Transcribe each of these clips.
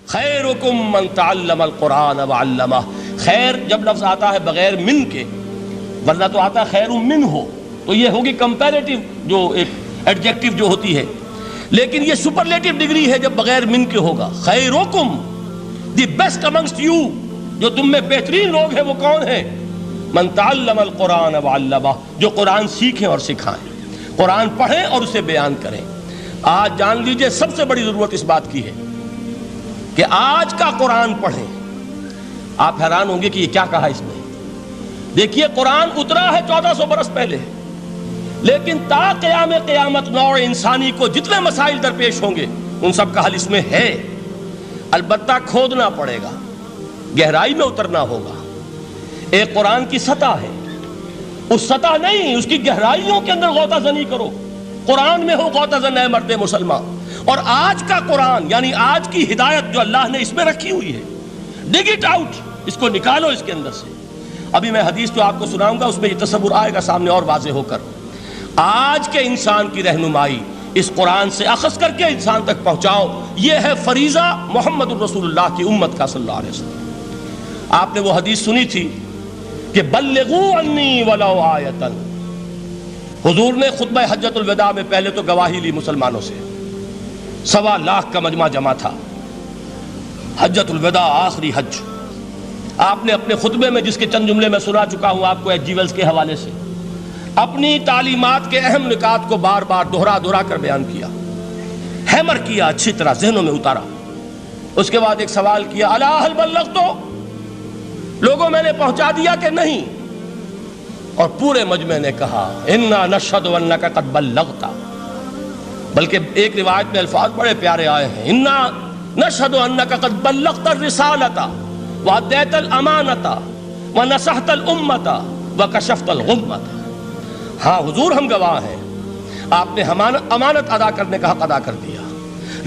خیرکم من تعلم القرآن وعلمہ. خیر جب لفظ آتا ہے بغیر من کے، ورنہ تو آتا ہے خیر من ہو، تو یہ ہوگی کمپیریٹیو جو ایک ایڈجیکٹیو جو ہوتی ہے، لیکن یہ سپرلیٹیو ڈگری ہے جب بغیر من کے ہوگا. خیرکم، دی بیسٹ امنگسٹ یو، جو تم میں بہترین لوگ ہیں وہ کون ہیں؟ من تعلم القرآن وعلمہ، جو قرآن سیکھیں اور سکھائیں، قرآن پڑھیں اور اسے بیان کریں. آج جان لیجئے سب سے بڑی ضرورت اس بات کی ہے کہ آج کا قرآن پڑھیں. آپ حیران ہوں گے کہ یہ کیا کہا اس میں. دیکھیے قرآن اترا ہے 1400 برس پہلے، لیکن تا قیام قیامت نوع انسانی کو جتنے مسائل درپیش ہوں گے ان سب کا حل اس میں ہے. البتہ کھودنا پڑے گا، گہرائی میں اترنا ہوگا. ایک قرآن کی سطح ہے، اس سطح نہیں، اس کی گہرائیوں کے اندر غوطہ زنی کرو. قرآن میں ہو غوطہ زن اے مرد مسلمان. اور آج کا قرآن یعنی آج کی ہدایت جو اللہ نے اس میں رکھی ہوئی ہے، ڈگ اٹ آؤٹ، اس کو نکالو اس کے اندر سے. ابھی میں حدیث جو آپ کو سناؤں گا اس میں یہ تصور آئے گا سامنے اور واضح ہو کر. آج کے انسان کی رہنمائی اس قرآن سے اخذ کر کے انسان تک پہنچاؤ. یہ ہے فریضہ محمد الرسول اللہ کی امت کا صلی اللہ علیہ وسلم. آپ نے وہ حدیث سنی تھی کہ بلغوا عنی ولو آیۃ. حضور نے خطبہ حجۃ الوداع میں پہلے تو گواہی لی مسلمانوں سے، 1.25 لاکھ کا مجمع جمع تھا. حجۃ الوداع آخری حج. آپ نے اپنے خطبے میں، جس کے چند جملے میں سنا چکا ہوں آپ کو ایچ جی ویلز کے حوالے سے، اپنی تعلیمات کے اہم نکات کو بار بار دہرا کر بیان کیا، ہیمر کیا، اچھی طرح ذہنوں میں اتارا. اس کے بعد ایک سوال کیا، الا هل بلغت؟ لوگوں میں نے پہنچا دیا کہ نہیں؟ اور پورے مجمع نے کہا انا نشہد انک قد بلغت. بلکہ ایک روایت میں الفاظ بڑے پیارے آئے ہیں، انا نشہد انک قد بلغت الرسالۃ وادیت الامانۃ ونصحت الامۃ وکشفت الغمۃ. ہاں حضور ہم گواہ ہیں، آپ نے امانت ادا کرنے کا حق ادا کر دیا،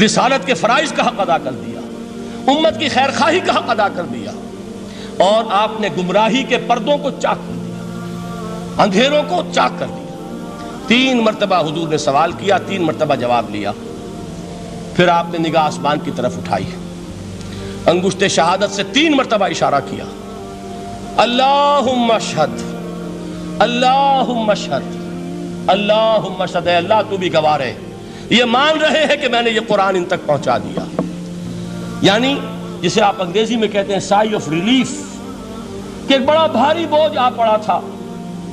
رسالت کے فرائض کا حق ادا کر دیا، امت کی خیر خواہی کا حق ادا کر دیا، اور آپ نے گمراہی کے پردوں کو چاک کر دیا، اندھیروں کو چاک کر دیا. 3 مرتبہ حضور نے سوال کیا، 3 مرتبہ جواب لیا. پھر آپ نے نگاہ آسمان کی طرف اٹھائی، انگشت شہادت سے 3 مرتبہ اشارہ کیا، اللہم اشہد، اللہم اشہد، اللہم اشہد. اے اللہ تو بھی گواہ رہے، یہ مان رہے ہیں کہ میں نے یہ قرآن ان تک پہنچا دیا. یعنی جسے آپ انگریزی میں کہتے ہیں سائی آف ریلیف، کہ ایک بڑا بھاری بوجھ آ پڑا تھا،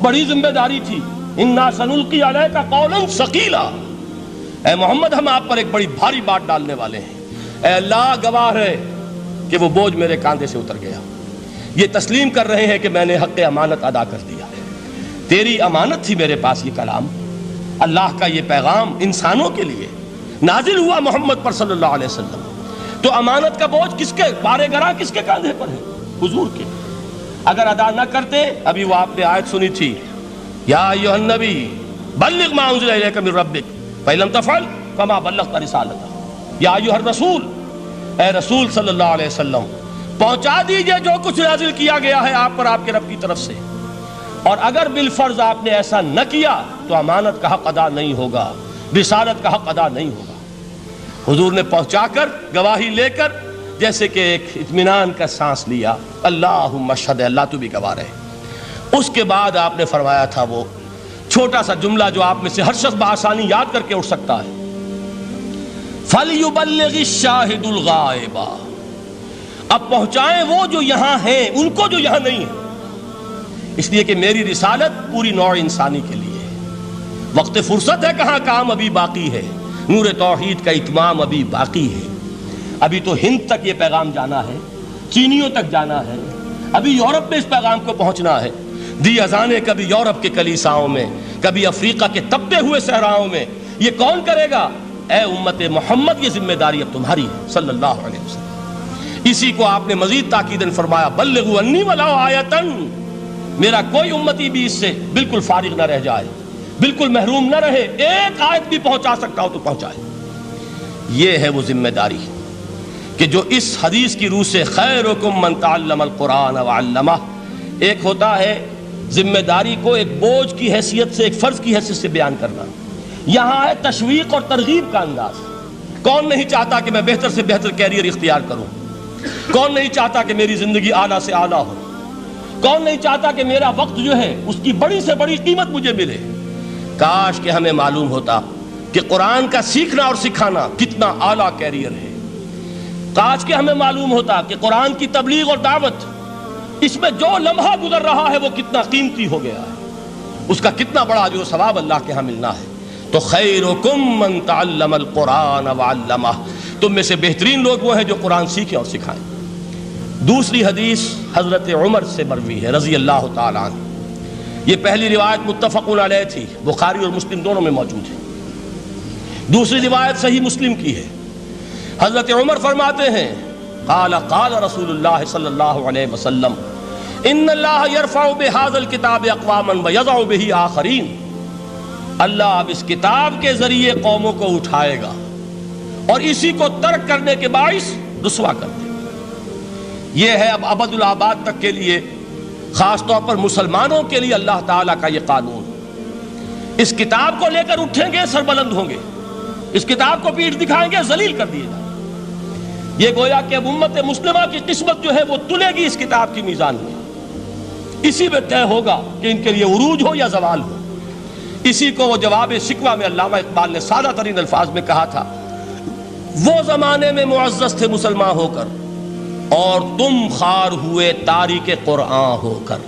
بڑی ذمہ داری تھی. انا سنلقی علیک قولا ثقیلا، اے محمد ہم آپ پر ایک بڑی بھاری بات ڈالنے والے ہیں. اے اللہ گواہ رہے کہ وہ بوجھ میرے کاندھے سے اتر گیا. یہ تسلیم کر رہے ہیں کہ میں نے حق امانت ادا کر دیا. تیری امانت تھی میرے پاس یہ کلام، اللہ کا یہ پیغام انسانوں کے لیے نازل ہوا محمد پر صلی اللہ علیہ وسلم. تو امانت کا بوجھ کس کے بارے گراں، کس کے کاندھے پر ہے؟ حضور کے. اگر ادا نہ کرتے، ابھی وہ آپ نے آیت سنی تھی، یا ایھا النبی بلغ ما انزل الیک من ربک فإن لم تفعل فما بلغت رسالتہ. یا ایھا الرسول، اے رسول صلی اللہ علیہ وسلم پہنچا دیجئے جو کچھ نازل کیا گیا ہے آپ پر آپ کے رب کی طرف سے، اور اگر بالفرض آپ نے ایسا نہ کیا تو امانت کا حق ادا نہیں ہوگا، رسالت کا حق ادا نہیں ہوگا. حضور نے پہنچا کر گواہی لے کر جیسے کہ ایک اطمینان کا سانس لیا، اللہم اشہد، اللہ تو بھی گواہ رہے. اس کے بعد آپ نے فرمایا تھا وہ چھوٹا سا جملہ جو آپ میں سے ہر شخص بآسانی یاد کر کے اٹھ سکتا ہے، فَلْيُبَلِّغِ الشَّاهِدُ الْغَائِبَ. اب پہنچائیں وہ جو یہاں ہیں ان کو جو یہاں نہیں ہیں، اس لیے کہ میری رسالت پوری نوع انسانی کے لیے ہے. وقت فرصت ہے کہاں، کام ابھی باقی ہے، نور توحید کا اتمام ابھی باقی ہے. ابھی تو ہند تک یہ پیغام جانا ہے، چینیوں تک جانا ہے، ابھی یورپ میں اس پیغام کو پہنچنا ہے. دی اذانیں کبھی یورپ کے کلیساؤں میں، کبھی افریقہ کے تپتے ہوئے صحراؤں میں. یہ کون کرے گا؟ اے امت محمد، یہ ذمہ داری اب تمہاری ہے صلی اللہ علیہ وسلم. اسی کو آپ نے مزید تاکیداً فرمایا، بلغوا عنی ولو آیۃ. میرا کوئی امتی بھی اس سے بالکل فارغ نہ رہ جائے، بالکل محروم نہ رہے، ایک آیت بھی پہنچا سکتا ہو تو پہنچائے. یہ ہے وہ ذمہ داری کہ جو اس حدیث کی روح سے خیرکم من تعلم القرآن وعلمہ. ایک ہوتا ہے ذمہ داری کو ایک بوجھ کی حیثیت سے، ایک فرض کی حیثیت سے بیان کرنا. یہاں ہے تشویق اور ترغیب کا انداز. کون نہیں چاہتا کہ میں بہتر سے بہتر کیریئر اختیار کروں؟ کون نہیں چاہتا کہ میری زندگی اعلیٰ سے اعلیٰ ہو؟ کون نہیں چاہتا کہ میرا وقت جو ہے اس کی بڑی سے بڑی قیمت مجھے ملے؟ کاش کہ ہمیں معلوم ہوتا کہ قرآن کا سیکھنا اور سکھانا کتنا اعلیٰ کیریئر ہے۔ کاش کہ ہمیں معلوم ہوتا کہ قرآن کی تبلیغ اور دعوت، اس میں جو لمحہ گزر رہا ہے وہ کتنا قیمتی ہو گیا ہے، اس کا کتنا بڑا جو ثواب اللہ کے ہاں ملنا ہے۔ تو خیرکم من تعلم القرآن وعلمہ، تم میں سے بہترین لوگ وہ ہیں جو قرآن سیکھیں اور سکھائیں۔ دوسری حدیث حضرت عمر سے مروی ہے رضی اللہ تعالیٰ عنہ۔ یہ پہلی روایت متفق علیہ تھی، بخاری اور مسلم دونوں میں موجود ہے۔ دوسری روایت صحیح مسلم کی ہے۔ حضرت عمر فرماتے ہیں قال قال رسول اللہ صلی اللہ علیہ وسلم ان اللہ یرفع بہذا الکتاب اقواما ویضع بہ آخرین، اللہ اب اس کتاب کے ذریعے قوموں کو اٹھائے گا اور اسی کو ترک کرنے کے باعث رسوا کر دے گا۔ یہ ہے اب ابد الآباد تک کے لیے، خاص طور پر مسلمانوں کے لیے اللہ تعالیٰ کا یہ قانون۔ اس کتاب کو لے کر اٹھیں گے سربلند ہوں گے، اس کتاب کو پیٹھ دکھائیں گے ذلیل کر دیے گا۔ یہ گویا کہ اب امت مسلمہ کی قسمت جو ہے وہ تلے گی اس کتاب کی میزان میں، اسی میں طے ہوگا کہ ان کے لیے عروج ہو یا زوال ہو۔ اسی کو وہ جواب شکوہ میں علامہ اقبال نے سادہ ترین الفاظ میں کہا تھا، وہ زمانے میں معزز تھے مسلمان ہو کر اور تم خوار ہوئے تاریک قرآن ہو کر۔